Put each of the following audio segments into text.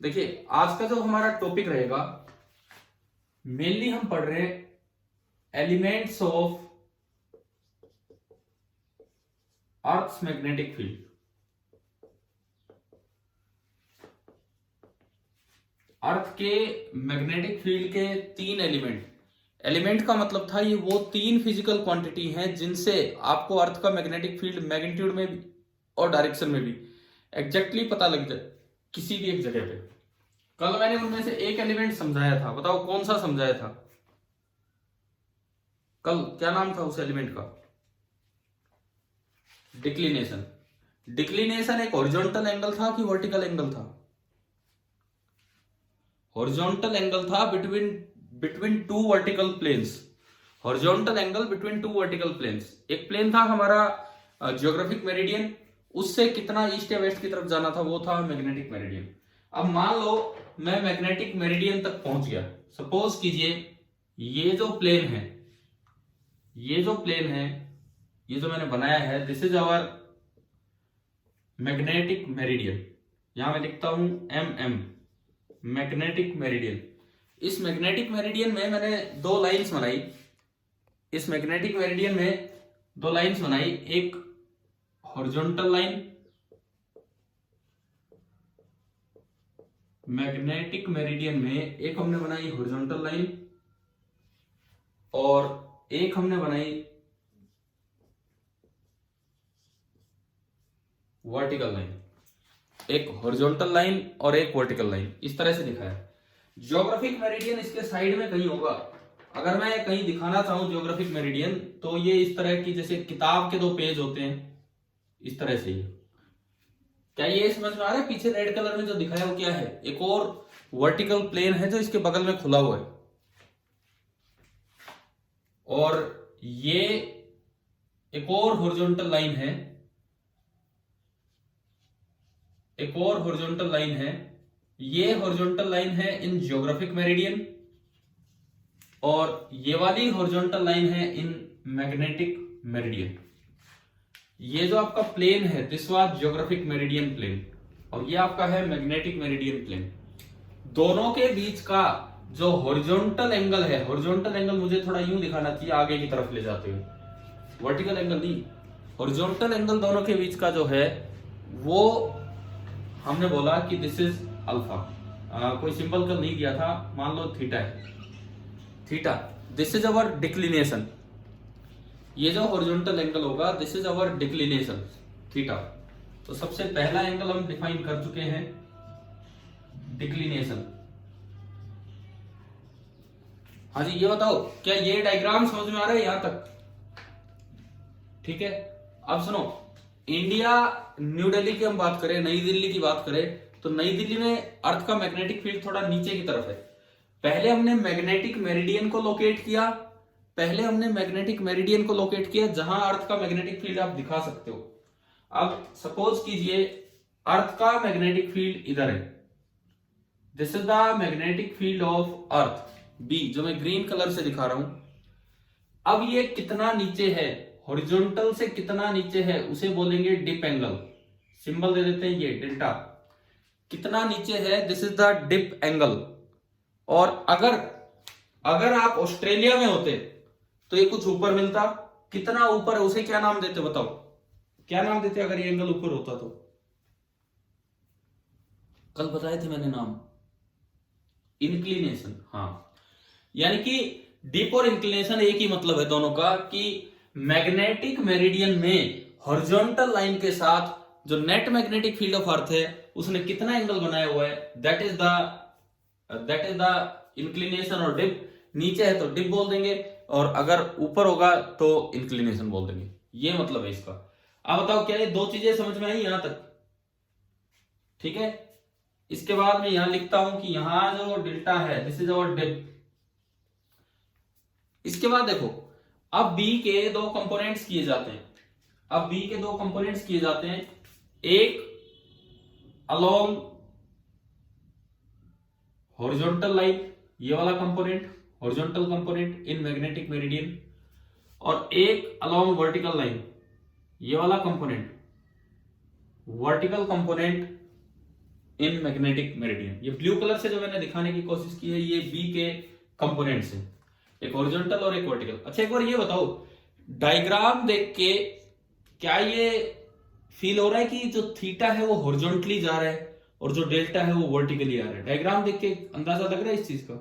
देखिए आज का जो हमारा टॉपिक रहेगा, मेनली हम पढ़ रहे हैं elements of earth's magnetic field. Earth के मैग्नेटिक फील्ड के तीन एलिमेंट का मतलब था ये वो तीन फिजिकल क्वांटिटी हैं जिनसे आपको अर्थ का मैग्नेटिक फील्ड मैग्नीट्यूड में भी और डायरेक्शन में भी एग्जैक्टली पता लग जाए किसी भी एक जगह पे। कल मैंने उनमें से एक एलिमेंट समझाया था, बताओ कौन सा समझाया था कल? क्या नाम था उस एलिमेंट का? डिक्लिनेशन। डिक्लिनेशन एक हॉरिजॉन्टल एंगल था कि वर्टिकल एंगल था? हॉरिजॉन्टल एंगल था between two vertical planes. Horizontal angle between two vertical planes. एक प्लेन था हमारा जियोग्राफिक मेरिडियन, उससे कितना ईस्ट या वेस्ट की तरफ जाना था वो था मैग्नेटिक मेरिडियन। अब मान लो मैं मैग्नेटिक मेरिडियन तक पहुंच गया। सपोज कीजिए ये जो प्लेन है, ये जो मैंने बनाया है, this is our magnetic meridian. यहां मैं लिखता हूं MM, मैग्नेटिक मेरिडियन। इस मैग्नेटिक मेरिडियन में मैंने दो लाइंस बनाई। इस मैग्नेटिक मेरिडियन में दो लाइंस बनाई, एक हॉरिजॉन्टल लाइन, मैग्नेटिक मेरिडियन में एक हमने बनाई हॉरिजॉन्टल लाइन और एक हमने बनाई वर्टिकल लाइन। एक हॉरिजॉन्टल लाइन और एक वर्टिकल लाइन, इस तरह से दिखाया। ज्योग्राफिक मेरिडियन इसके साइड में कहीं होगा। अगर मैं कहीं दिखाना चाहूं ज्योग्राफिक मेरिडियन, तो ये इस तरह की, जैसे किताब के दो पेज होते हैं, इस तरह से ही। क्या ये समझ में आ रहा है? पीछे रेड कलर में जो दिखाया वो क्या है? एक और वर्टिकल प्लेन है जो इसके बगल में खुला हुआ है, और ये एक और हॉरिजॉन्टल लाइन है, एक और हॉरिजॉन्टल लाइन है। ये हॉरिजॉन्टल लाइन है इन जियोग्राफिक मेरिडियन, और ये वाली हॉरिजॉन्टल लाइन है इन मैग्नेटिक मेरिडियन। ये जो आपका प्लेन है, this was geographic meridian plane, और ये आपका है मैग्नेटिक मेरिडियन प्लेन। दोनों के बीच का जो हॉरिजॉन्टल एंगल है, हॉरिजॉन्टल एंगल मुझे थोड़ा यूं दिखाना चाहिए आगे की तरफ ले जाते हुए, वर्टिकल एंगल नहीं, हॉरिजॉन्टल एंगल दोनों के बीच का जो है वो हमने बोला कि दिस इज अल्फा। कोई सिंबल का नहीं दिया था, मान लो थीटा है, theta. This is our declination. ये जो हॉरिजॉन्टल एंगल होगा, this is our declination, theta. तो सबसे पहला एंगल हम डिफाइन कर चुके हैं, डिक्लिनेशन। हाँ जी, ये बताओ क्या ये डायग्राम समझ में आ रहा है यहां तक? ठीक है। अब सुनो, इंडिया, न्यू दिल्ली की हम बात करें, नई दिल्ली की बात करें, तो नई दिल्ली में अर्थ का मैग्नेटिक फील्ड थोड़ा नीचे की तरफ है। पहले हमने मैग्नेटिक मेरिडियन को लोकेट किया, जहां अर्थ का मैग्नेटिक फील्ड आप दिखा सकते हो। अब सपोज कीजिए अर्थ का मैग्नेटिक फील्ड इधर है, this is the magnetic field of earth B, जो मैं ग्रीन कलर से दिखा रहा हूं। अब ये कितना नीचे है, हॉरिजॉन्टल से कितना नीचे है, उसे बोलेंगे डिप एंगल। सिंबल दे देते हैं ये डेल्टा। कितना नीचे है, this is the dip angle. और अगर आप ऑस्ट्रेलिया में होते तो ये कुछ ऊपर मिलता। कितना ऊपर है उसे क्या नाम देते, बताओ क्या नाम देते अगर ये एंगल ऊपर होता तो? कल बताए थे मैंने नाम, इंक्लिनेशन। हाँ, यानी कि डिप और इंक्लिनेशन एक ही मतलब है दोनों का, कि मैग्नेटिक मेरिडियन में हॉरिजॉन्टल लाइन के साथ जो net magnetic field of earth है उसने कितना एंगल बनाया हुआ है, दैट इज द इंक्लिनेशन। और डिप नीचे है तो डिप बोल देंगे, और अगर ऊपर होगा तो इंक्लिनेशन बोल देंगे। ये मतलब है इसका। अब बताओ क्या ये दो चीजें समझ में आई यहां तक? ठीक है। इसके बाद मैं यहां लिखता हूं कि यहां जो डेल्टा है, दिस इज अवर डिप। इसके बाद देखो, अब B के दो कंपोनेंट्स किए जाते हैं। एक अलोंग हॉरिजॉन्टल लाइन, ये वाला component, horizontal component in magnetic meridian, और एक अलोंग वर्टिकल लाइन, ये वाला component, vertical component in magnetic meridian. ये ब्लू कलर से जो मैंने दिखाने की कोशिश की है ये बी के कंपोनेंट्स हैं, एक हॉरिजॉन्टल और एक वर्टिकल। अच्छा एक बार ये बताओ, डायग्राम देख के क्या ये फील हो रहा है कि जो थीटा है वो हॉरिजॉन्टली जा रहा है और जो डेल्टा है वो वर्टिकली आ रहा है? डायग्राम देख के अंदाजा लग रहा है इस चीज का?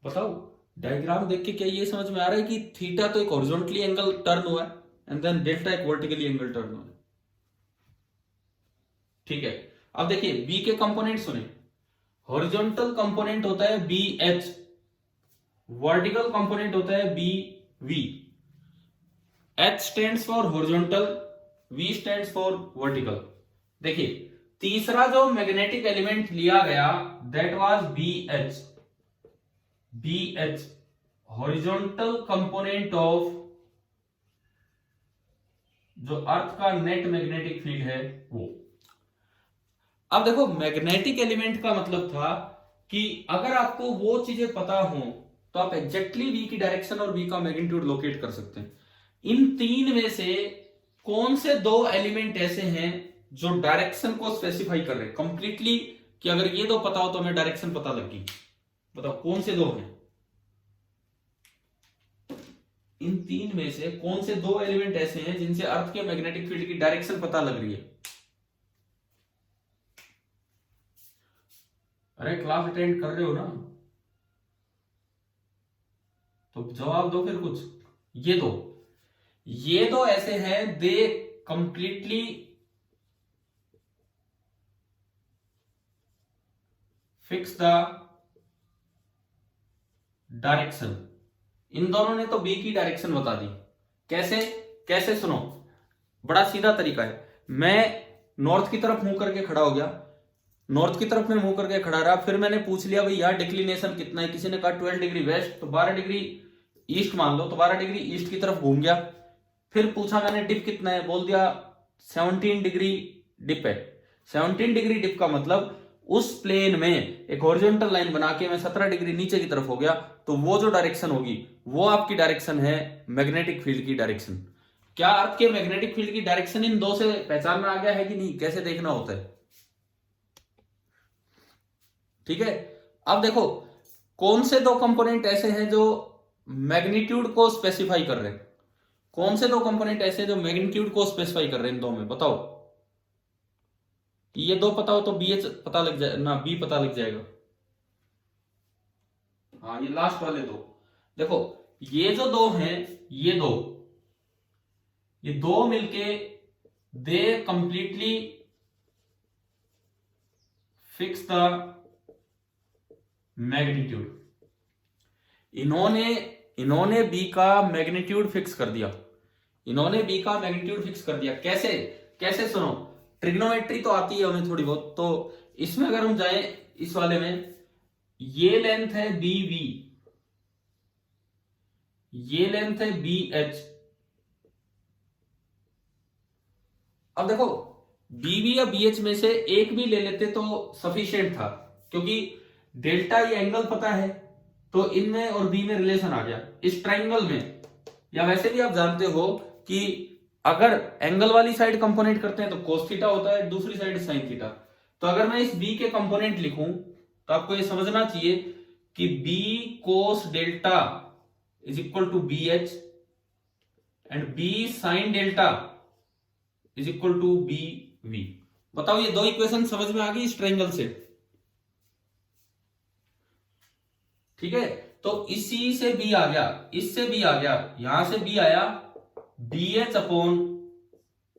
बताओ, डायग्राम देख के क्या ये समझ में आ रहा है कि थीटा तो एक हॉरिजॉन्टली एंगल टर्न हुआ है एंड देन डेल्टा एक वर्टिकली एंगल टर्न हुआ है? ठीक है, अब देखिए बी के कंपोनेंट सुने। हॉरिजॉन्टल कंपोनेंट होता है बी एच, वर्टिकल कंपोनेंट होता है B V. H stands for horizontal, V stands for vertical. देखिए तीसरा जो मैग्नेटिक एलिमेंट लिया गया that was B H. B H horizontal component of जो अर्थ का नेट मैग्नेटिक फील्ड है वो। अब देखो मैग्नेटिक एलिमेंट का मतलब था कि अगर आपको वो चीजें पता हो तो आप एग्जैक्टली वी की डायरेक्शन और वी का मैग्नीट्यूड लोकेट कर सकते हैं। इन तीन में से कौन से दो एलिमेंट ऐसे हैं जो डायरेक्शन को स्पेसिफाई कर रहे हैं कंप्लीटली, कि अगर ये दो पता हो तो हमें डायरेक्शन पता लग गई? बताओ कौन से दो हैं? इन तीन में से कौन से दो एलिमेंट ऐसे हैं जिनसे अर्थ के मैग्नेटिक फील्ड की डायरेक्शन पता लग रही है? अरे क्लास अटेंड कर रहे हो ना, तो जवाब दो फिर कुछ। ये दो ऐसे हैं, they completely fix the direction. इन दोनों ने तो बी की डायरेक्शन बता दी। कैसे? कैसे सुनो, बड़ा सीधा तरीका है। मैं नॉर्थ की तरफ मुंह करके खड़ा हो गया, नॉर्थ की तरफ में मुंह करके खड़ा रहा, फिर मैंने पूछ लिया भाई यार डिक्लिनेशन कितना है, किसी ने कहा 12 डिग्री वेस्ट, तो 12 डिग्री ईस्ट मान लो, तो 12 डिग्री ईस्ट की तरफ घूम गया। फिर पूछा मैंने डिप कितना है, बोल दिया 17 डिग्री डिप है। 17 डिग्री डिप का मतलब उस प्लेन में एक हॉरिजॉन्टल लाइन बना के मैं 17 डिग्री नीचे की तरफ हो गया, तो वो जो डायरेक्शन होगी वो आपकी डायरेक्शन है मैग्नेटिक फील्ड की डायरेक्शन। क्या अर्थ के मैग्नेटिक फील्ड की डायरेक्शन इन दो से पहचान में आ गया है कि नहीं? कैसे देखना होता है? ठीक है, अब देखो कौन से दो कंपोनेंट ऐसे हैं जो मैग्नीट्यूड को स्पेसिफाई कर रहे हैं? कौन से दो कंपोनेंट ऐसे हैं जो मैग्नीट्यूड को स्पेसिफाई कर रहे हैं इन दो में? बताओ। ये दो पता हो तो बी एच पता लग जाए ना, बी पता लग जाएगा। हाँ, ये लास्ट वाले दो देखो, ये जो दो हैं, ये दो मिलके दे कंप्लीटली फिक्स द मैग्नीट्यूड। इन्होंने बी का मैग्नीट्यूड फिक्स कर दिया। इन्होंने बी का मैग्नीट्यूड फिक्स कर दिया। कैसे? कैसे सुनो, ट्रिग्नोमेट्री तो आती है हमें थोड़ी बहुत, तो इसमें अगर हम जाएं इस वाले में, ये लेंथ है बी वी, ये लेंथ है बी एच। अब देखो बी वी या बी एच में से एक भी ले लेते तो सफिशिएंट था, क्योंकि डेल्टा ये एंगल पता है तो इनमें और बी में रिलेशन आ गया। इस ट्राइंगल में, या वैसे भी आप जानते हो कि अगर एंगल वाली साइड कंपोनेंट करते हैं तो कोस थीटा होता है, दूसरी साइड साइन थीटा। तो अगर मैं इस बी के कंपोनेंट लिखूं तो आपको ये समझना चाहिए कि B cos delta is equal to B H and B sine delta is equal to B V. बताओ ये दो इक्वेशन समझ में आ गई इस ट्रायंगल से? ठीक है, तो इसी से बी आ गया, इससे बी आ गया, यहां से बी आया B H upon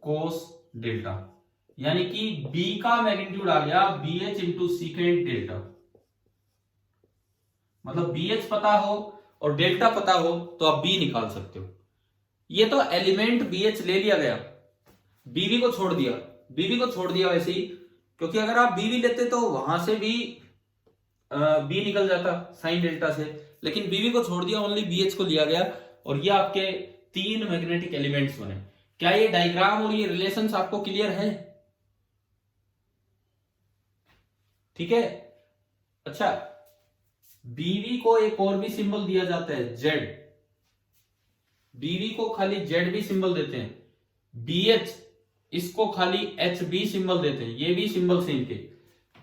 cos delta, यानी कि बी का मैग्नीट्यूड आ गया B H into secant delta. मतलब बी एच पता हो और डेल्टा पता हो तो आप बी निकाल सकते हो। ये तो एलिमेंट बी एच ले लिया गया, बीवी को छोड़ दिया, बीवी को छोड़ दिया वैसे ही, क्योंकि अगर आप बीवी लेते तो वहां से भी बी निकल जाता साइन डेल्टा से, लेकिन बीवी को छोड़ दिया, ओनली बी एच को लिया गया और ये आपके तीन मैग्नेटिक एलिमेंट्स बने। क्या ये डायग्राम और ये रिलेशंस आपको क्लियर है? ठीक है, अच्छा बीवी को एक और भी सिंबल दिया जाता है जेड, बीवी को खाली जेड भी सिंबल देते हैं। बी एच इसको खाली एच बी सिंबल देते हैं, ये भी सिंबल से इनके,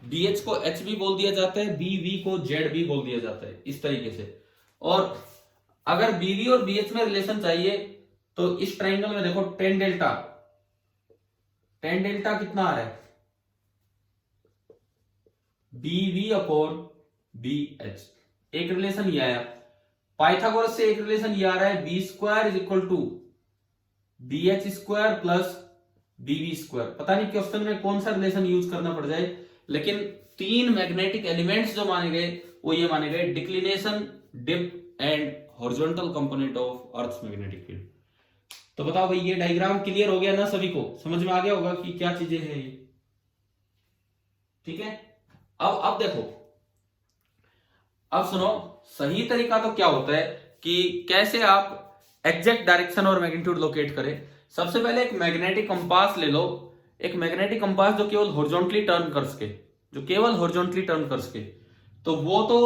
बी एच को एच बी बोल दिया जाता है, बी वी को जेड बी बोल दिया जाता है, इस तरीके से। और अगर बी वी और बी एच में रिलेशन चाहिए तो इस ट्राइंगल में देखो टेन डेल्टा, टेन डेल्टा कितना आ रहा है, B V upon B H, एक रिलेशन ये आया। पाइथागोरस से एक रिलेशन ये आ रहा है, B square is equal to B H square plus B V square. पता नहीं क्वेश्चन में कौन सा रिलेशन यूज करना पड़ जाए, लेकिन तीन मैग्नेटिक एलिमेंट्स जो माने गए वो ये माने गए, declination, dip and horizontal component of earth magnetic field. तो बताओ भाई, ये डायग्राम क्लियर हो गया ना, सभी को समझ में आ गया होगा कि क्या चीजें हैं ये, ठीक है। अब देखो, अब सुनो, सही तरीका तो क्या होता है कि कैसे आप एग्जैक्ट डायरेक्शन और मैग्नीट्यूड लोकेट करें। सबसे पहले एक मैग्नेटिक कंपास ले लो, एक मैग्नेटिक कंपास जो केवल हॉरिजॉन्टली टर्न कर सके, जो केवल हॉरिजॉन्टली टर्न कर सके, तो वो तो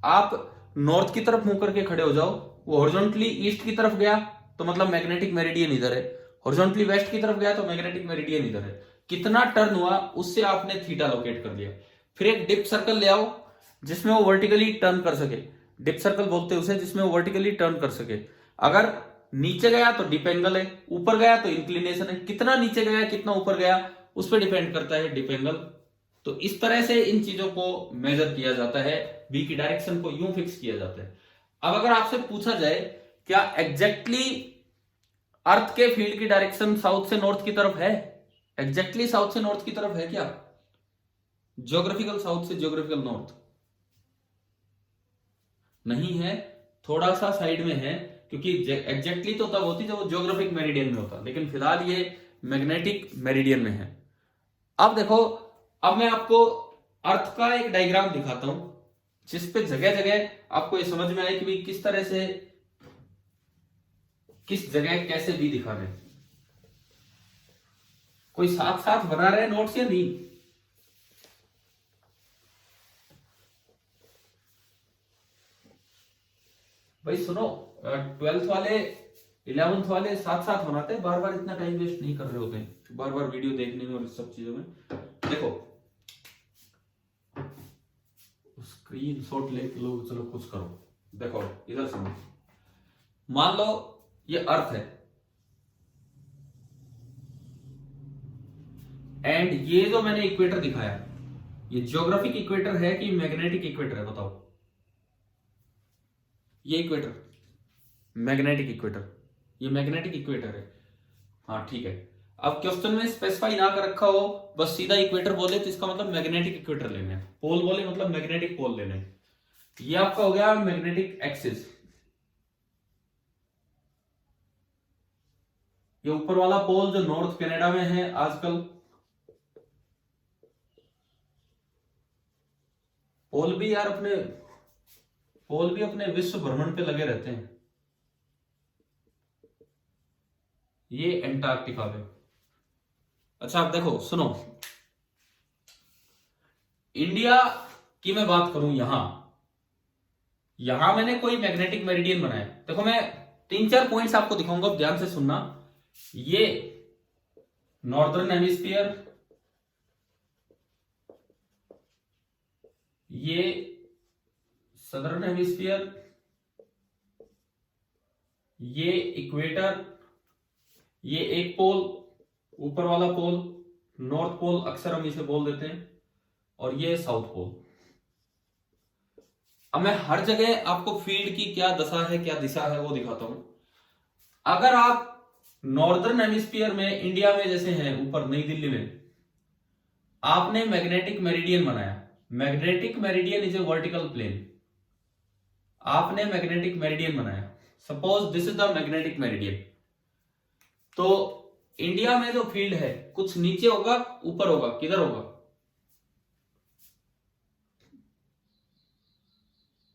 आप नॉर्थ की तरफ मुंह करके खड़े हो जाओ, वो हॉरिजॉन्टली ईस्ट की तरफ गया तो मतलब मैग्नेटिक मेरिडियन इधर है, हॉरिजॉन्टली वेस्ट की तरफ गया तो मैग्नेटिक मेरिडियन इधर है। कितना टर्न हुआ उससे आपने थीटा लोकेट कर दिया। फिर एक डिप सर्कल ले आओ जिसमें वो वर्टिकली टर्न कर सके, डिप सर्कल बोलते हैं उसे, जिसमें वो वर्टिकली टर्न कर सके। अगर नीचे गया तो डिप एंगल है, ऊपर गया तो इंक्लिनेशन है, कितना नीचे गया कितना ऊपर गया उस पर डिपेंड करता है डिप एंगल। तो इस तरह से इन चीजों को मेजर किया जाता है, बी की डायरेक्शन को यूं फिक्स किया जाता है। अब अगर आपसे पूछा जाए क्या एग्जैक्टली अर्थ के फील्ड की डायरेक्शन साउथ से नॉर्थ की तरफ है, एग्जैक्टली साउथ से नॉर्थ की तरफ है क्या, ज्योग्राफिकल साउथ से ज्योग्राफिकल नॉर्थ नहीं है, थोड़ा सा साइड में है, क्योंकि एग्जैक्टली तो तब होती जब वो ज्योग्राफिक मेरिडियन में होता, लेकिन फिलहाल ये मैग्नेटिक मेरिडियन में है। अब देखो, अब मैं आपको अर्थ का एक डायग्राम दिखाता हूं जिसपे जगह जगह आपको ये समझ में आए कि भाई किस तरह से, किस जगह कैसे भी दिखा रहे। कोई साथ साथ बना रहे नोट्स या नहीं? भाई सुनो, 12th वाले 11th वाले साथ साथ बनाते हैं, बार बार इतना टाइम वेस्ट नहीं कर रहे होते हैं बार बार वीडियो देखने में और इस सब चीजों में। देखो स्क्रीन शॉट ले लो, चलो कुछ करो। देखो इधर सुनो, मान लो ये अर्थ है एंड ये जो मैंने इक्वेटर दिखाया, ये ज्योग्राफिक इक्वेटर है कि मैग्नेटिक इक्वेटर है, बताओ। ये इक्वेटर मैग्नेटिक इक्वेटर, ये मैग्नेटिक इक्वेटर है, हाँ ठीक है। अब क्वेश्चन में स्पेसिफाई ना कर रखा हो, बस सीधा इक्वेटर बोले तो इसका मतलब मैग्नेटिक इक्वेटर लेना है, पोल बोले मतलब मैग्नेटिक पोल लेना है। ये आपका हो गया मैग्नेटिक एक्सिस, ये ऊपर वाला पोल जो नॉर्थ कनाडा में है आजकल, पोल भी यार अपने, पोल भी अपने विश्व भ्रमण पे लगे रहते हैं। ये एंटार्क्टिका पे। अच्छा आप देखो सुनो, इंडिया की मैं बात करूं, यहां मैंने कोई मैग्नेटिक मेरिडियन बनाया। देखो मैं 3-4 पॉइंट्स आपको दिखाऊंगा, ध्यान से सुनना। ये नॉर्दर्न हेमिस्फीयर, ये सदर्न हेमिस्फीयर, ये इक्वेटर, ये एक पोल, ऊपर वाला पोल नॉर्थ पोल अक्सर हम इसे बोल देते हैं, और ये साउथ पोल। अब मैं हर जगह आपको फील्ड की क्या दशा है क्या दिशा है वो दिखाता हूं। अगर आप नॉर्दर्न हेमिस्फीयर में, इंडिया में जैसे हैं ऊपर नई दिल्ली में, आपने मैग्नेटिक मेरिडियन बनाया, magnetic meridian is a vertical plane, आपने मैग्नेटिक मेरिडियन बनाया, suppose this is the magnetic meridian, तो इंडिया में जो फील्ड है कुछ नीचे होगा ऊपर होगा, किधर होगा,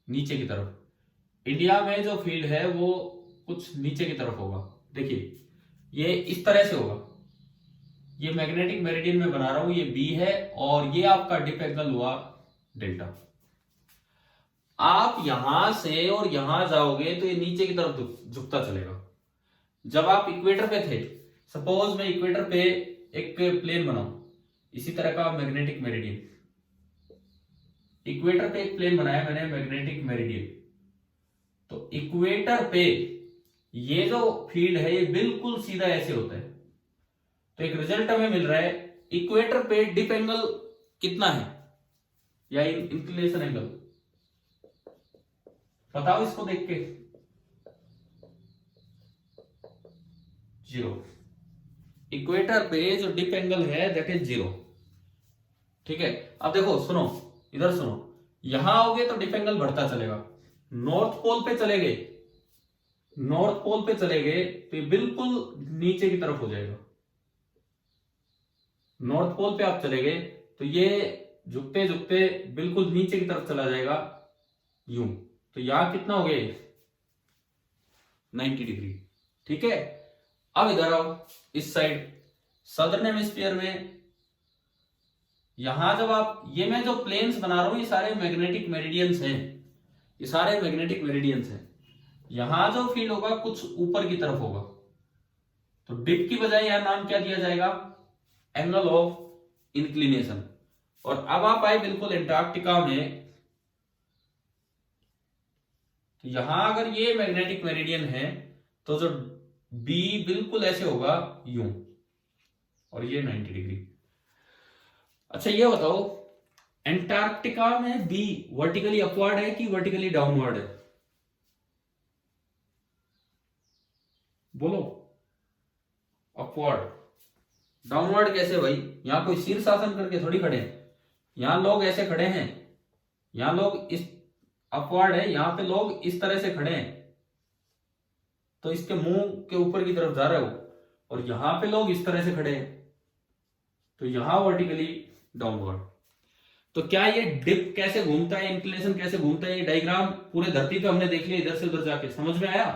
नीचे की तरफ। इंडिया में जो फील्ड है वो कुछ नीचे की तरफ होगा। देखिए ये इस तरह से होगा, ये मैग्नेटिक मेरिडियन में बना रहा हूं, ये बी है और ये आपका डिप एंगल हुआ डेल्टा। आप यहां से और यहां जाओगे तो ये नीचे की तरफ झुकता चलेगा। जब आप इक्वेटर पे थे, सपोज मैं इक्वेटर पे एक प्लेन बनाओ, इसी तरह का मैग्नेटिक मेरिडियन, इक्वेटर पे एक प्लेन बनाया मैंने मैग्नेटिक मेरिडियन, तो इक्वेटर पे ये जो फील्ड है ये बिल्कुल सीधा ऐसे होता है, तो एक रिजल्ट हमें मिल रहा है इक्वेटर पे डिप एंगल कितना है या इंक्लिनेशन एंगल, बताओ इसको देख के। 0। इक्वेटर पे जो डिप एंगल है दैट इज 0। ठीक है, अब देखो सुनो, इधर सुनो, यहां आओगे तो डिप एंगल बढ़ता चलेगा, नॉर्थ पोल पे चले गए, नॉर्थ पोल पे चले गए तो ये बिल्कुल नीचे की तरफ हो जाएगा, नॉर्थ पोल पे आप चले गए तो ये झुकते झुकते बिल्कुल नीचे की तरफ चला जाएगा यूं, तो यहां कितना हो गया 90 डिग्री। ठीक है, अब इधर आओ इस साइड सदर्न हेमिस्फीयर में, यहां जब आप, ये मैं जो प्लेन्स बना रहा हूं ये सारे मैग्नेटिक मेरिडियंस हैं, ये सारे मैग्नेटिक मेरिडियंस हैं, यहां जो फील्ड होगा कुछ ऊपर की तरफ होगा, तो डिप की बजाय यहां नाम क्या दिया जाएगा, एंगल ऑफ इंक्लिनेशन। और अब आप आए बिल्कुल एंटार्क्टिका में, तो यहां अगर ये मैग्नेटिक मेरिडियन है तो जो बी बिल्कुल ऐसे होगा यूं, और ये 90 डिग्री। अच्छा ये बताओ एंटार्क्टिका में बी वर्टिकली अपवर्ड है कि वर्टिकली डाउनवर्ड है, बोलो। अपवर्ड, डाउनवर्ड कैसे भाई, यहां कोई शीर्षासन करके थोड़ी खड़े हैं, यहां लोग ऐसे खड़े हैं, यहां लोग इस अपवर्ड है, यहां पे लोग इस तरह से खड़े हैं, तो इसके मुंह के ऊपर की तरफ जा रहे हो, और यहां पे लोग इस तरह से खड़े हैं, तो यहां वर्टिकली डाउनवर्ड। तो क्या ये डिप कैसे घूमता है, इंक्लिनेशन कैसे घूमता है, ये डायग्राम पूरे धरती पे हमने देख लिया इधर से उधर जाके, समझ में आया,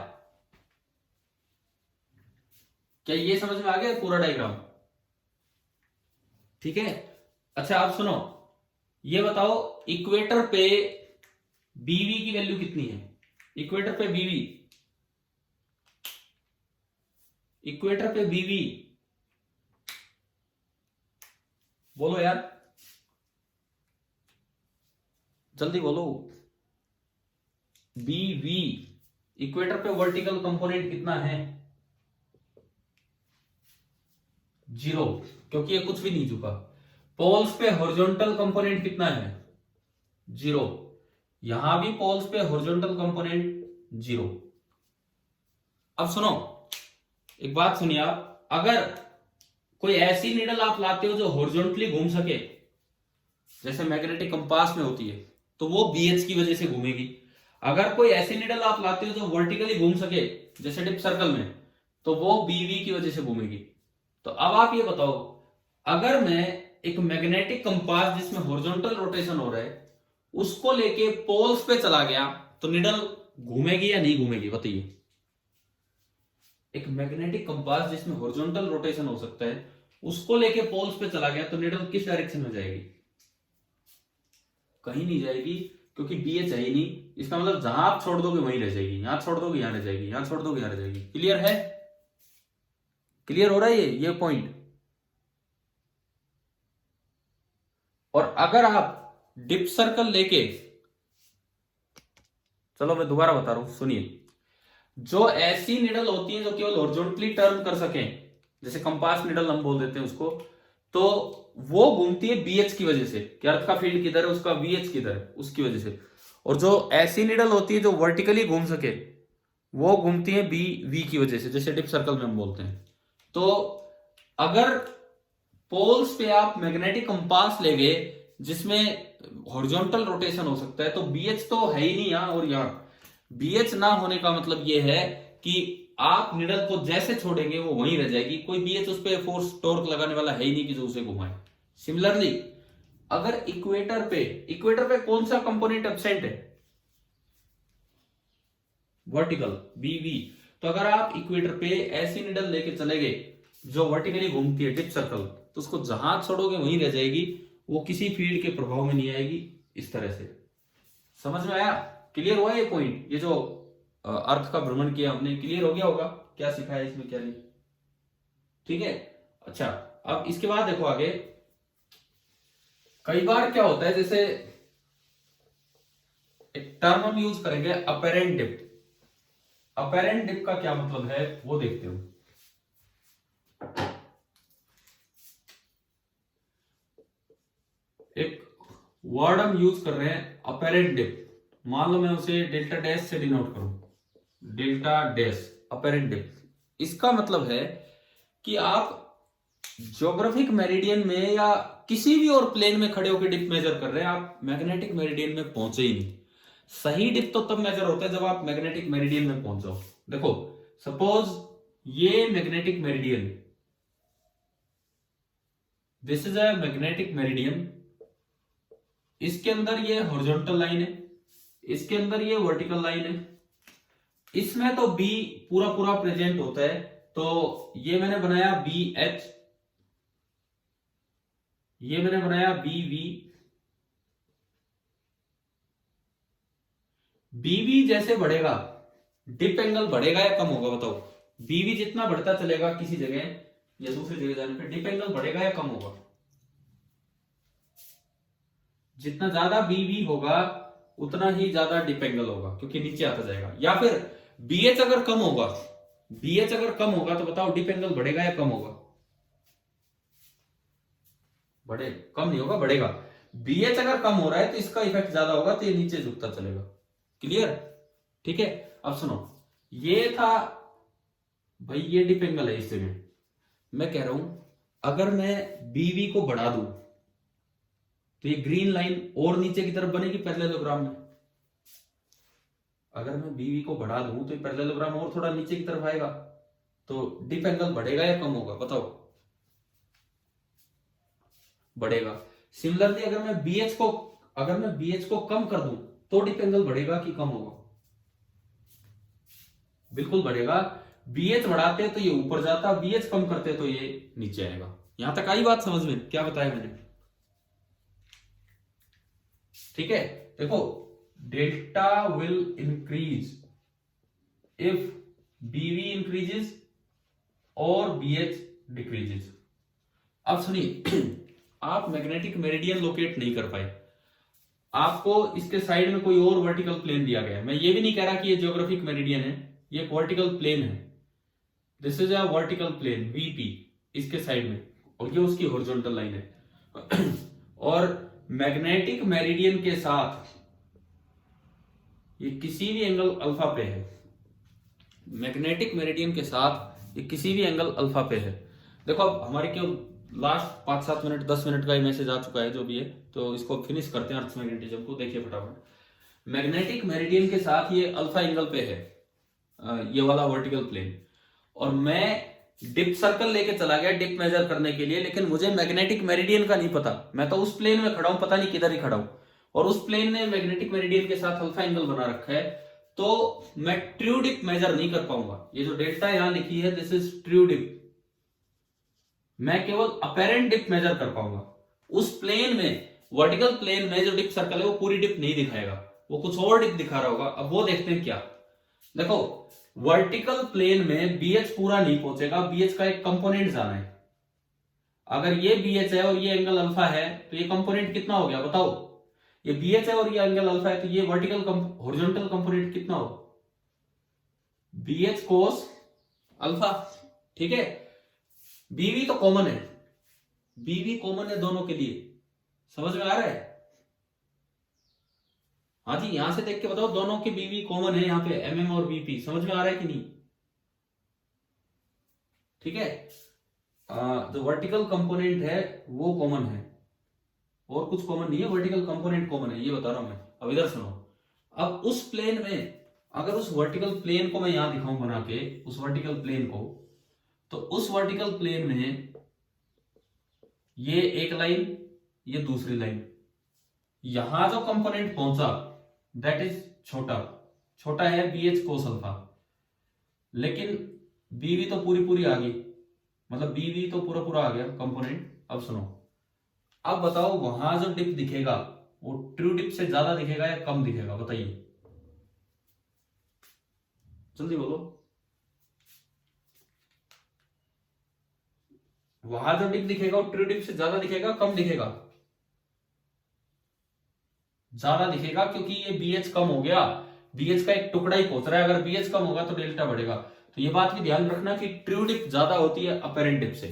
क्या ये समझ में आ गया पूरा डायग्राम। ठीक है, अच्छा आप सुनो, ये बताओ इक्वेटर पे बीवी की वैल्यू कितनी है, इक्वेटर पे बीवी, इक्वेटर पे बीवी, बोलो यार जल्दी बोलो, बीवी, इक्वेटर पे वर्टिकल कंपोनेंट कितना है, 0, क्योंकि ये कुछ भी नहीं झुका। पोल्स पे हॉरिजॉन्टल कंपोनेंट कितना है, 0, यहां भी पोल्स पे हॉरिजॉन्टल कंपोनेंट 0। अब सुनो एक बात सुनिए आप, अगर कोई ऐसी निडल आप लाते हो जो हॉरिजॉन्टली घूम सके, जैसे मैग्नेटिक कंपास में होती है, तो वो बीएच की वजह से घूमेगी। अगर कोई ऐसी निडल आप लाते हो जो वर्टिकली घूम सके, जैसे डिप सर्कल में, तो वो बीवी की वजह से घूमेगी। तो अब आप ये बताओ, अगर मैं एक मैग्नेटिक कंपास जिसमें हॉरिजॉन्टल रोटेशन हो रहा है उसको लेके पोल्स पे चला गया तो निडल घूमेगी या नहीं घूमेगी, बताइए। एक मैग्नेटिक कंपास जिसमें हॉरिजॉन्टल रोटेशन हो सकता है उसको लेके पोल्स पे चला गया तो निडल किस डायरेक्शन में जाएगी, कहीं नहीं जाएगी, क्योंकि बीएच है ही नहीं। इसका मतलब जहां आप छोड़ दोगे वहीं रह जाएगी, यहां छोड़ दोगे यहां रह जाएगी, यहां छोड़ दोगे यहां रह जाएगी। क्लियर है, क्लियर हो रहा है ये पॉइंट। और अगर आप डिप सर्कल लेके, चलो मैं दोबारा बता रहा हूं सुनिए, जो ऐसी निडल होती है जो केवल हॉरिजॉन्टली टर्न कर सके, जैसे कंपास निडल हम बोल देते हैं उसको, तो वो घूमती है बीएच की वजह से, कि अर्थ का फील्ड किधर है उसका बीएच किधर है उसकी वजह से। और जो ऐसी निडल होती है जो वर्टिकली घूम सके वो घूमती है बी वी की वजह से, जैसे डिप सर्कल में हम बोलते हैं। तो अगर पोल्स पे आप मैग्नेटिक कंपास ले गए जिसमें हॉरिजॉन्टल रोटेशन हो सकता है, तो बीएच तो है ही नहीं यहां, और यहां बीएच ना होने का मतलब यह है कि आप निडल को जैसे छोड़ेंगे वो वहीं रह जाएगी, कोई बीएच उस पर फोर्स टॉर्क लगाने वाला है ही नहीं कि जो उसे घुमाए। सिमिलरली अगर इक्वेटर पे कौन सा कंपोनेंट एब्सेंट है, वर्टिकल बीवी, तो अगर आप इक्वेटर पे ऐसी निडल लेके चले गए जो वर्टिकली घूमती है डिप सर्कल, तो उसको जहां छोड़ोगे वहीं रह जाएगी, वो किसी फील्ड के प्रभाव में नहीं आएगी। इस तरह से समझ में आया, क्लियर हुआ ये पॉइंट, ये जो अर्थ का भ्रमण किया हमने, क्लियर हो गया होगा क्या सिखाया इसमें क्या नहीं। ठीक है, अच्छा अब इसके बाद देखो आगे, कई बार क्या होता है, जैसे एक टर्म हम यूज करेंगे अपेरेंट डिप। अपेरेंट डिप का क्या मतलब है वो देखते हो। एक वर्ड हम यूज कर रहे हैं अपेरेंट डिप, मान लो मैं उसे डेल्टा डैश से डिनोट करूं, डेल्टा डैश अपेरेंट डिप। इसका मतलब है कि आप ज्योग्राफिक मेरिडियन में या किसी भी और प्लेन में खड़े होकर डिप मेजर कर रहे हैं, आप मैग्नेटिक मेरिडियन में पहुंचे ही नहीं। सही डिप तो तब मेजर होता है जब आप मैग्नेटिक मेरिडियन में पहुंच जाओ। देखो सपोज ये magnetic meridian, this is a magnetic meridian, इसके अंदर ये हॉरिजॉन्टल लाइन है, इसके अंदर ये वर्टिकल लाइन है, इसमें तो बी पूरा पूरा प्रेजेंट होता है। तो ये मैंने बनाया बी एच, ये मैंने बनाया बी वी। बीवी जैसे बढ़ेगा डिप एंगल बढ़ेगा या कम होगा बताओ। बीवी जितना बढ़ता चलेगा किसी जगह या दूसरी जगह जाने पर डिप एंगल बढ़ेगा या कम होगा। जितना ज्यादा बीवी होगा उतना ही ज्यादा डिप एंगल होगा, क्योंकि नीचे आता जाएगा। या फिर बीएच अगर कम होगा, बीएच अगर कम होगा तो बताओ डिप एंगल बढ़ेगा या कम होगा। बढ़े, कम नहीं होगा, बढ़ेगा। बीएच अगर कम हो रहा है तो इसका इफेक्ट ज्यादा होगा, तो ये नीचे झुकता चलेगा। क्लियर? ठीक है। अब सुनो, ये था भाई, ये डिप एंगल है इस जगह। मैं कह रहा हूं अगर मैं बीवी को बढ़ा दूं तो ये ग्रीन लाइन और नीचे की तरफ बनेगी पैरेललोग्राम में। अगर मैं बीवी को बढ़ा दूं तो ये पैरेललोग्राम और थोड़ा नीचे की तरफ आएगा, तो डिप एंगल बढ़ेगा या कम होगा बताओ। बढ़ेगा। सिमिलरली अगर मैं बीएच को कम कर दूं तो डिप एंगल बढ़ेगा कि कम होगा? बिल्कुल बढ़ेगा। बीएच बढ़ाते तो ये ऊपर जाता, बीएच कम करते तो ये नीचे आएगा। यहां तक आई बात समझ में? क्या बताया मैंने? ठीक है। देखो, डेल्टा विल इंक्रीज इफ बीवी इंक्रीजेस और बीएच डिक्रीजेस। अब सुनिए, आप मैग्नेटिक मेरिडियन लोकेट नहीं कर पाए, आपको इसके साइड में कोई और वर्टिकल प्लेन दिया गया है। मैं ये भी नहीं कह रहा कि ये ज्योग्राफिक मेरिडियन है, ये एक वर्टिकल प्लेन है। This is a vertical plane VP इसके साइड में, और ये उसकी हॉरिजॉन्टल लाइन है। और मैग्नेटिक मेरिडियन के साथ ये किसी भी एंगल अल्फा पे है, मैग्नेटिक मेरिडियन के साथ ये किसी भी एंगल अल्फा पे है। देखो अब हमारे क्यों लास्ट 5-7 मिनट 10 मिनट का ही मैसेज आ चुका है जो भी है, तो इसको फिनिश करते हैं अर्थ मैग्नेटिज्म को। देखिए फटाफट, मैग्नेटिक मेरिडियन के साथ ये अल्फा एंगल पे है, ये वाला वर्टिकल प्लेन। और मैं डिप सर्कल लेके चला गया डिप मेजर करने के लिए, लेकिन मुझे मैग्नेटिक मेरिडियन का नहीं पता, मैं तो उस प्लेन में खड़ा हूं, पता नहीं किधर ही खड़ा हूं, और उस प्लेन ने मैग्नेटिक मेरिडियन के साथ अल्फा एंगल बना रखा है, तो मैं ट्रू डिप मेजर नहीं कर पाऊंगा। ये जो डेल्टा यहां लिखी है दिस इज ट्रू डिप, मैं केवल अपेरेंट डिप मेजर कर पाऊंगा। उस प्लेन में, वर्टिकल प्लेन में जो डिप सर्कल है वो पूरी डिप नहीं दिखाएगा, वो कुछ और डिप दिखा रहा होगा। अब वो देखते हैं क्या। देखो, वर्टिकल प्लेन में बीएच पूरा नहीं पहुंचेगा, बीएच का एक कंपोनेंट जाना है। अगर ये बीएच है और ये एंगल अल्फा है तो ये कंपोनेंट कितना हो गया बताओ। ये बीएच है और ये एंगल अल्फा है तो ये वर्टिकल हॉरिजॉन्टल कंपोनेंट कितना हो? BH cos alpha. ठीक है। बीवी तो कॉमन है, बीवी कॉमन है दोनों के लिए, समझ में आ रहा है? हाँ जी, यहां से देख के बताओ, दोनों के बीवी कॉमन है यहाँ पे, एमएम और बीपी। समझ में आ रहा है कि नहीं? ठीक है। जो वर्टिकल कंपोनेंट है वो कॉमन है, और कुछ कॉमन नहीं है, वर्टिकल कंपोनेंट कॉमन है, ये बता रहा हूं मैं। अब इधर सुनो, अब उस प्लेन में अगर उस वर्टिकल प्लेन को मैं यहां दिखाऊं बना के, उस वर्टिकल प्लेन को, तो उस वर्टिकल प्लेन में ये एक लाइन, ये दूसरी लाइन, यहां जो कंपोनेंट पहुंचा दैट इज छोटा, छोटा है बीएच कोस अल्फा, लेकिन बीवी तो पूरी पूरी आ गई, मतलब बीवी तो पूरा पूरा आ गया कंपोनेंट। अब सुनो, अब बताओ वहां जो डिप दिखेगा वो ट्रू डिप से ज्यादा दिखेगा या कम दिखेगा बताइए, जल्दी बोलो। वहां जो डिप दिखेगा वो ट्रू डिप से ज्यादा दिखेगा, कम दिखेगा? ज्यादा दिखेगा, क्योंकि ये बीएच कम हो गया, बीएच का एक टुकड़ा ही पहुंच रहा है। अगर बीएच कम होगा तो डेल्टा बढ़ेगा। तो ये बात भी ध्यान रखना कि ट्रू डिप ज्यादा होती है अपेरेंट डिप से।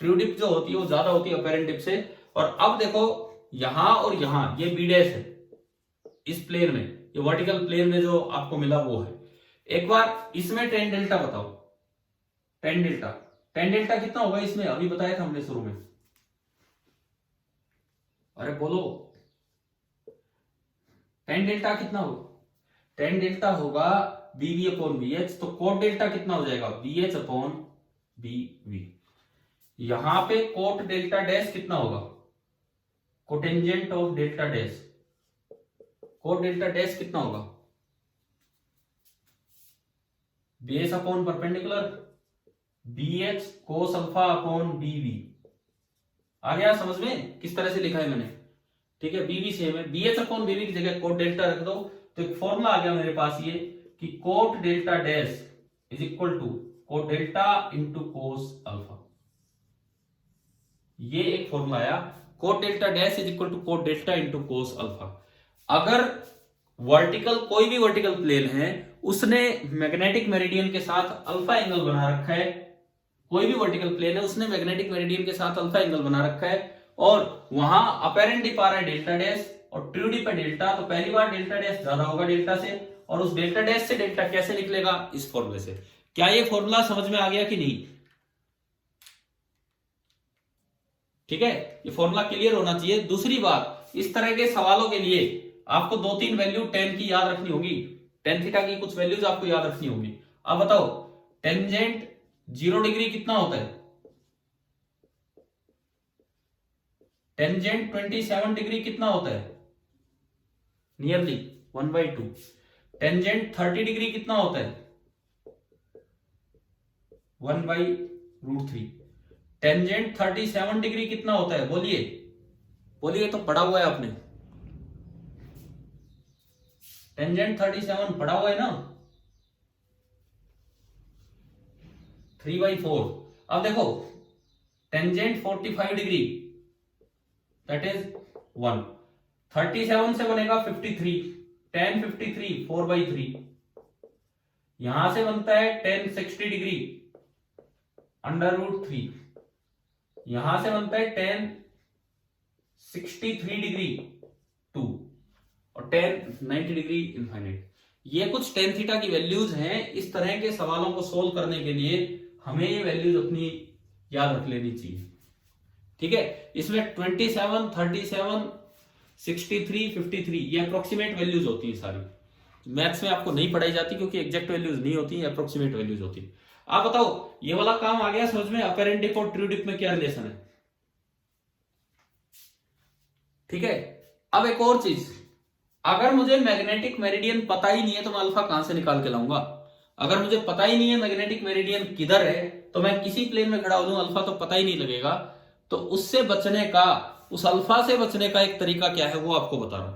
ट्रू डिप जो होती है वो ज्यादा होती है अपेरेंट डिप से। और अब देखो यहां और यहां ये बी डैश है, इस प्लेन में, ये वर्टिकल प्लेन में जो आपको मिला वो है। एक बार इसमें टेन डेल्टा बताओ, टेन डेल्टा, टेन डेल्टा कितना होगा इसमें? अभी बताया था हमने शुरू में। अरे बोलो, टेन डेल्टा कितना होगा? टेन डेल्टा होगा बीवी अपॉन बी एच। तो कोट डेल्टा कितना हो जाएगा? B H upon B V. यहां पे कोट डेल्टा डैश कितना होगा? Cotangent of delta dash, cot delta dash कितना होगा? B H upon perpendicular, B H cos alpha upon B V. आ गया समझ में किस तरह से लिखा है मैंने? ठीक है, बीवी सेम है, बी एच अपॉन बीवी की जगह कोट डेल्टा रख दो। तो एक फॉर्मूला आ गया मेरे पास ये कि cot delta dash is equal to cot delta into cos alpha. ये एक फॉर्मूला आया, cot delta dash is equal to cot delta into cos alpha. अगर वर्टिकल, कोई भी वर्टिकल प्लेन है, उसने मैग्नेटिक मेरिडियन के साथ अल्फा एंगल बना रखा है, कोई भी वर्टिकल प्लेन है उसने मैग्नेटिक मेरिडियन के साथ अल्फा एंगल बना रखा है, और वहां अपेरेंट डिप आ रहा है डेल्टा डैश और ट्रू डिप है डेल्टा, तो पहली बार डेल्टा डैश ज्यादा होगा डेल्टा से। और उस डेल्टा डैश से डेल्टा कैसे निकलेगा? इस फॉर्मूले से। क्या ये फॉर्मूला समझ में आ गया कि नहीं? ठीक है, ये फॉर्मूला क्लियर होना चाहिए। दूसरी बात, इस तरह के सवालों के लिए आपको दो तीन वैल्यू टेन की याद रखनी होगी, टेन थीटा की कुछ वैल्यूज आपको याद रखनी होगी। अब बताओ टेंजेंट 0 डिग्री कितना होता है? टेंजेंट 27 डिग्री कितना होता है? नियरली 1/2। टेंजेंट 30 डिग्री कितना होता है? 1/√3। टेंजेंट 37 डिग्री कितना होता है? बोलिए बोलिए, तो पढ़ा हुआ है आपने। टेंजेंट 37 पढ़ा हुआ है ना? 3/4। अब देखो टेंजेंट 45 डिग्री दैट इज 1, 37 से बनेगा 53, tan 53 4/3। यहां से बनता है tan 60 डिग्री √3, यहां से बनता है tan 63 डिग्री 2 और tan 90 डिग्री इनफाइनाइट। ये कुछ tan थीटा की वैल्यूज हैं। इस तरह के सवालों को सोल्व करने के लिए हमें ये वैल्यूज अपनी याद रख लेनी चाहिए। ठीक है, इसमें 27, 37, 63, 53 ये अप्रोक्सीमेट वैल्यूज होती है सारी। मैथ्स में आपको नहीं पढ़ाई जाती क्योंकि एग्जैक्ट वैल्यूज नहीं होती, अप्रोक्सीमेट वैल्यूज होती है। आप बताओ ये वाला काम आ गया समझ में? अपेरेंट डिप और ट्रू डिप में क्या रिलेशन है? ठीक है, अब एक और चीज, अगर मुझे मैग्नेटिक मेरिडियन पता ही नहीं है तो मैं अल्फा कहां से निकाल के लाऊंगा? अगर मुझे पता ही नहीं है मैग्नेटिक मेरिडियन किधर है, तो मैं किसी प्लेन में खड़ा हो जाऊं, अल्फा तो पता ही नहीं लगेगा। तो उससे बचने का, उस अल्फा से बचने का एक तरीका क्या है वो आपको बता रहा हूं।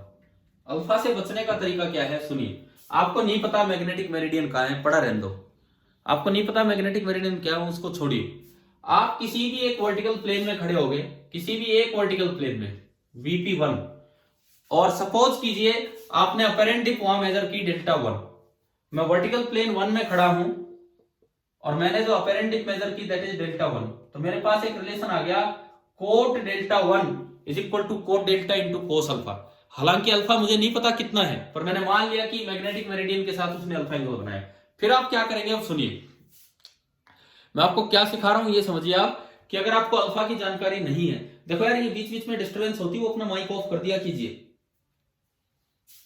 अल्फा से बचने का तरीका क्या है सुनिए। आपको नहीं पता मैग्नेटिक मेरिडियन कहां है, पढ़ा रहने दो। आपको नहीं पता मैग्नेटिक मेरिडियन क्या है, उसको छोड़िए। आप किसी भी एक वर्टिकल प्लेन में खड़े होगे, किसी भी एक वर्टिकल प्लेन में VP1, और सपोज कीजिए आपने अपेरेंट डिप वहां मेजर की डेल्टा 1। मैं वर्टिकल प्लेन 1 में खड़ा हूं और मैंने जो अपेरेंट डिप मेजर की दैट इज डेल्टा 1। तो मेरे पास एक रिलेशन आ गया, cot delta 1 is equal to cot delta into cos alpha. हालांकि अल्फा मुझे नहीं पता कितना है, पर मैंने मान लिया कि मैग्नेटिक मेरिडियन के साथ उसने अल्फा एंगल बनाया। फिर आप क्या करेंगे, अब सुनिए मैं आपको क्या सिखा रहा हूं, ये समझिए आप कि अगर आपको अल्फा की जानकारी नहीं है, देखो यार ये बीच बीच में डिस्टर्बेंस होती है, वो अपना माइक ऑफ कर दिया कीजिए,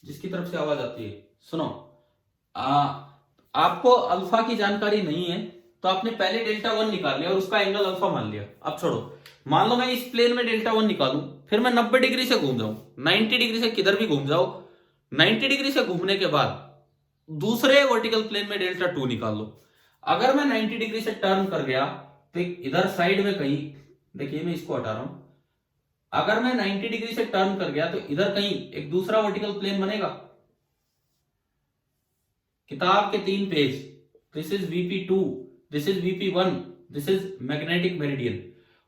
जिसकी तरफ से आवाज आती है। सुनो, आपको अल्फा की जानकारी नहीं है तो आपने पहले डेल्टा 1 निकाल लिया और उसका एंगल अल्फा मान लिया। अब छोड़ो, मान लो मैं इस प्लेन में डेल्टा 1 निकालूं, फिर मैं 90 डिग्री से घूम जाऊं, 90 डिग्री से किधर भी घूम जाओ, 90 डिग्री से घूमने के बाद दूसरे वर्टिकल प्लेन में डेल्टा 2 निकाल लो। अगर मैं 90 डिग्री से टर्न कर गया तो इधर साइड में कहीं, देखिए मैं इसको हटा रहा हूं, अगर मैं 90 डिग्री से टर्न कर गया तो इधर कहीं एक दूसरा वर्टिकल प्लेन बनेगा। किताब के 3 page, this is VP2, this is VP1, this is magnetic meridian.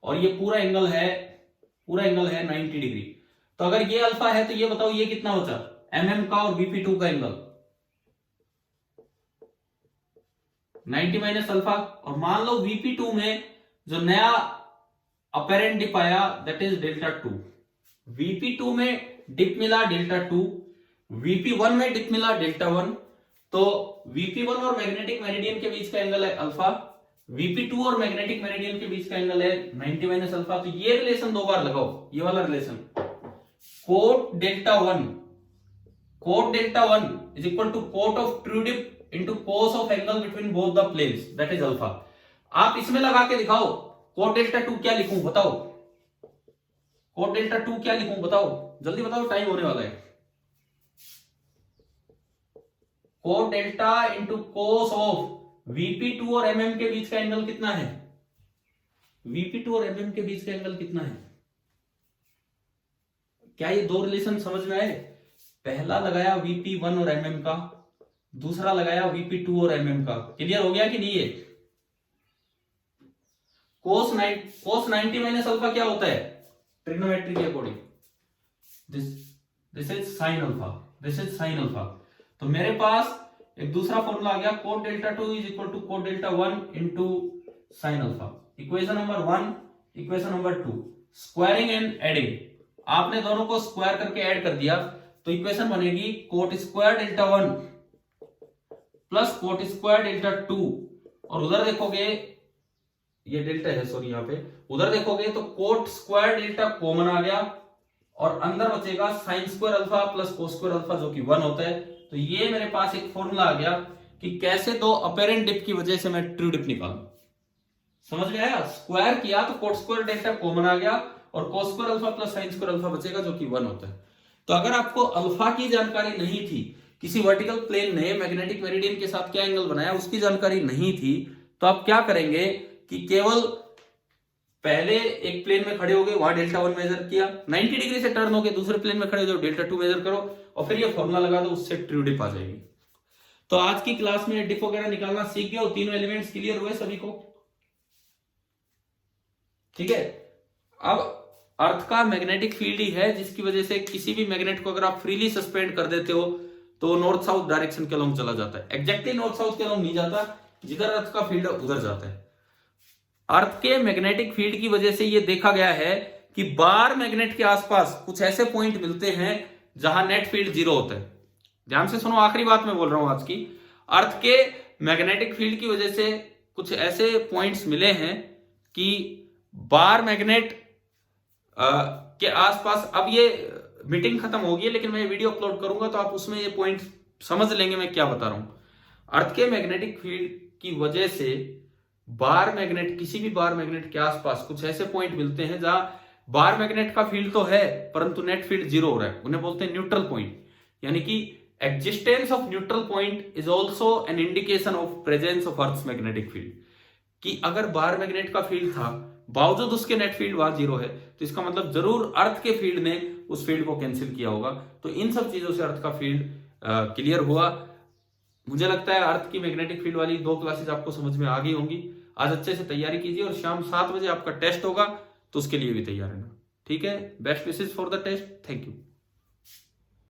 और ये पूरा एंगल है 90 डिग्री। तो अगर ये अल्फा है तो ये बताओ ये कितना बचा, mm का और Vp2 का एंगल 90 माइनस अल्फा। और मान लो Vp2 में जो नया अपेरेंट डिप आया दैट इज डेल्टा 2। Vp2 में डिप मिला डेल्टा 2, Vp1 में डिप मिला डेल्टा 1। तो Vp1 और मैग्नेटिक मेरिडियन के बीच का एंगल है अल्फा, Vp2 और मैग्नेटिक मेरिडियन के बीच का एंगल है 90 माइनस अल्फा। तो ये रिलेशन दो बार लगाओ, ये वाला relation cot delta 1 is equal to cot of true dip into cos of angle between both the planes that is alpha. आप इसमें लगा के दिखाओ कोट डेल्टा 2 क्या लिखूं बताओ, कोट डेल्टा 2 क्या लिखूं बताओ, जल्दी बताओ, टाइम होने वाला है। Cot delta into cos of Vp2 और mm के बीच का एंगल कितना है, Vp2 और mm के बीच का एंगल कितना है। क्या ये दो रिलेशन समझ में आए? पहला लगाया Vp1 और mm का, दूसरा लगाया Vp2 और mm का। क्लियर हो गया कि नहीं? है कोस 90 माइनस अल्फा क्या होता है ट्रिग्नोमेट्री के according, this is sine alpha, this is sine alpha. तो मेरे पास एक दूसरा फॉर्मूला आ गया cot delta 2 is equal to cot delta 1 into sine alpha. Equation number 1, equation number 2, squaring and adding. आपने दोनों को स्क्वायर करके ऐड कर दिया तो इक्वेशन बनेगी coat square delta 1 plus coat square delta 2। और उधर देखोगे ये डेल्टा है, सॉरी यहाँ पे, उधर देखोगे तो कोट स्क्वायर डेल्टा कॉमन आ गया और अंदर बचेगा sine square alpha plus cos square alpha जो कि 1 होता है। तो ये मेरे पास एक फॉर्मूला आ गया कि कैसे दो अपेरेंट डिप की वजह से मैं ट्रू डिप निकालूं। समझ में आया? स्क्वायर किया तो कोट स्क्वायर डेल्टा कॉमन आ गया और cos square alpha plus sine square alpha बचेगा जो कि 1 होता है। तो अगर आपको अल्फा की जानकारी नहीं थी, किसी वर्टिकल प्लेन ने मैग्नेटिक मेरिडियन के साथ क्या एंगल बनाया उसकी जानकारी नहीं थी, तो आप क्या करेंगे कि केवल पहले एक प्लेन में खड़े हो गए, वहां डेल्टा 1 मेजर किया, 90 डिग्री से टर्न हो गए, दूसरे प्लेन में खड़े हो जाओ डेल्टा 2 मेजर करो और फिर ये फॉर्मूला लगा दो, उससे ट्रू डिप आ जाएगी। तो आज की क्लास में डिप वगैरह निकालना सीख गए हो, तीनों एलिमेंट्स क्लियर हुए सभी को? ठीक है। अब अर्थ का मैग्नेटिक फील्ड ही है जिसकी वजह से किसी भी मैग्नेट को अगर आप फ्रीली सस्पेंड कर देते हो तो नॉर्थ साउथ डायरेक्शन के अलोंग चला जाता है, एग्जैक्टली नॉर्थ साउथ के अलोंग नहीं जाता, जिधर अर्थ का फील्ड उधर जाता है। अर्थ के मैग्नेटिक फील्ड की वजह से यह देखा गया है कि बार मैग्नेट के आसपास कुछ ऐसे पॉइंट मिलते हैं जहां नेट फील्ड 0 होता है। ध्यान से सुनो, आखिरी बात मैं बोल रहा हूं आज की। अर्थ के मैग्नेटिक फील्ड की वजह से कुछ ऐसे पॉइंट्स मिले हैं कि बार मैग्नेट के आसपास, अब ये मीटिंग खत्म होगी लेकिन मैं वीडियो अपलोड करूंगा तो आप उसमें ये पॉइंट समझ लेंगे मैं क्या बता रहा हूं। अर्थ के मैग्नेटिक फील्ड की वजह से बार मैग्नेट, किसी भी बार मैग्नेट के आसपास कुछ ऐसे पॉइंट मिलते हैं जहां बार मैग्नेट का फील्ड तो है परंतु नेट फील्ड 0 हो रहा है, उन्हें बोलते हैं न्यूट्रल पॉइंट। यानी कि existence of neutral point is also an indication of presence of earth's magnetic field. कि अगर बार मैग्नेट का फील्ड था बावजूद उसके नेट फील्ड वहां 0 है तो इसका मतलब जरूर अर्थ के फील्ड ने उस फील्ड को कैंसिल किया होगा। तो इन सब चीजों से अर्थ का फील्ड क्लियर हुआ। मुझे लगता है अर्थ की मैग्नेटिक फील्ड वाली 2 क्लासेस आपको समझ में आ गई होंगी। आज अच्छे से तैयारी कीजिए और शाम 7 बजे आपका टेस्ट होगा तो उसके लिए भी तैयार रहना। ठीक है, best wishes for the test. Thank you.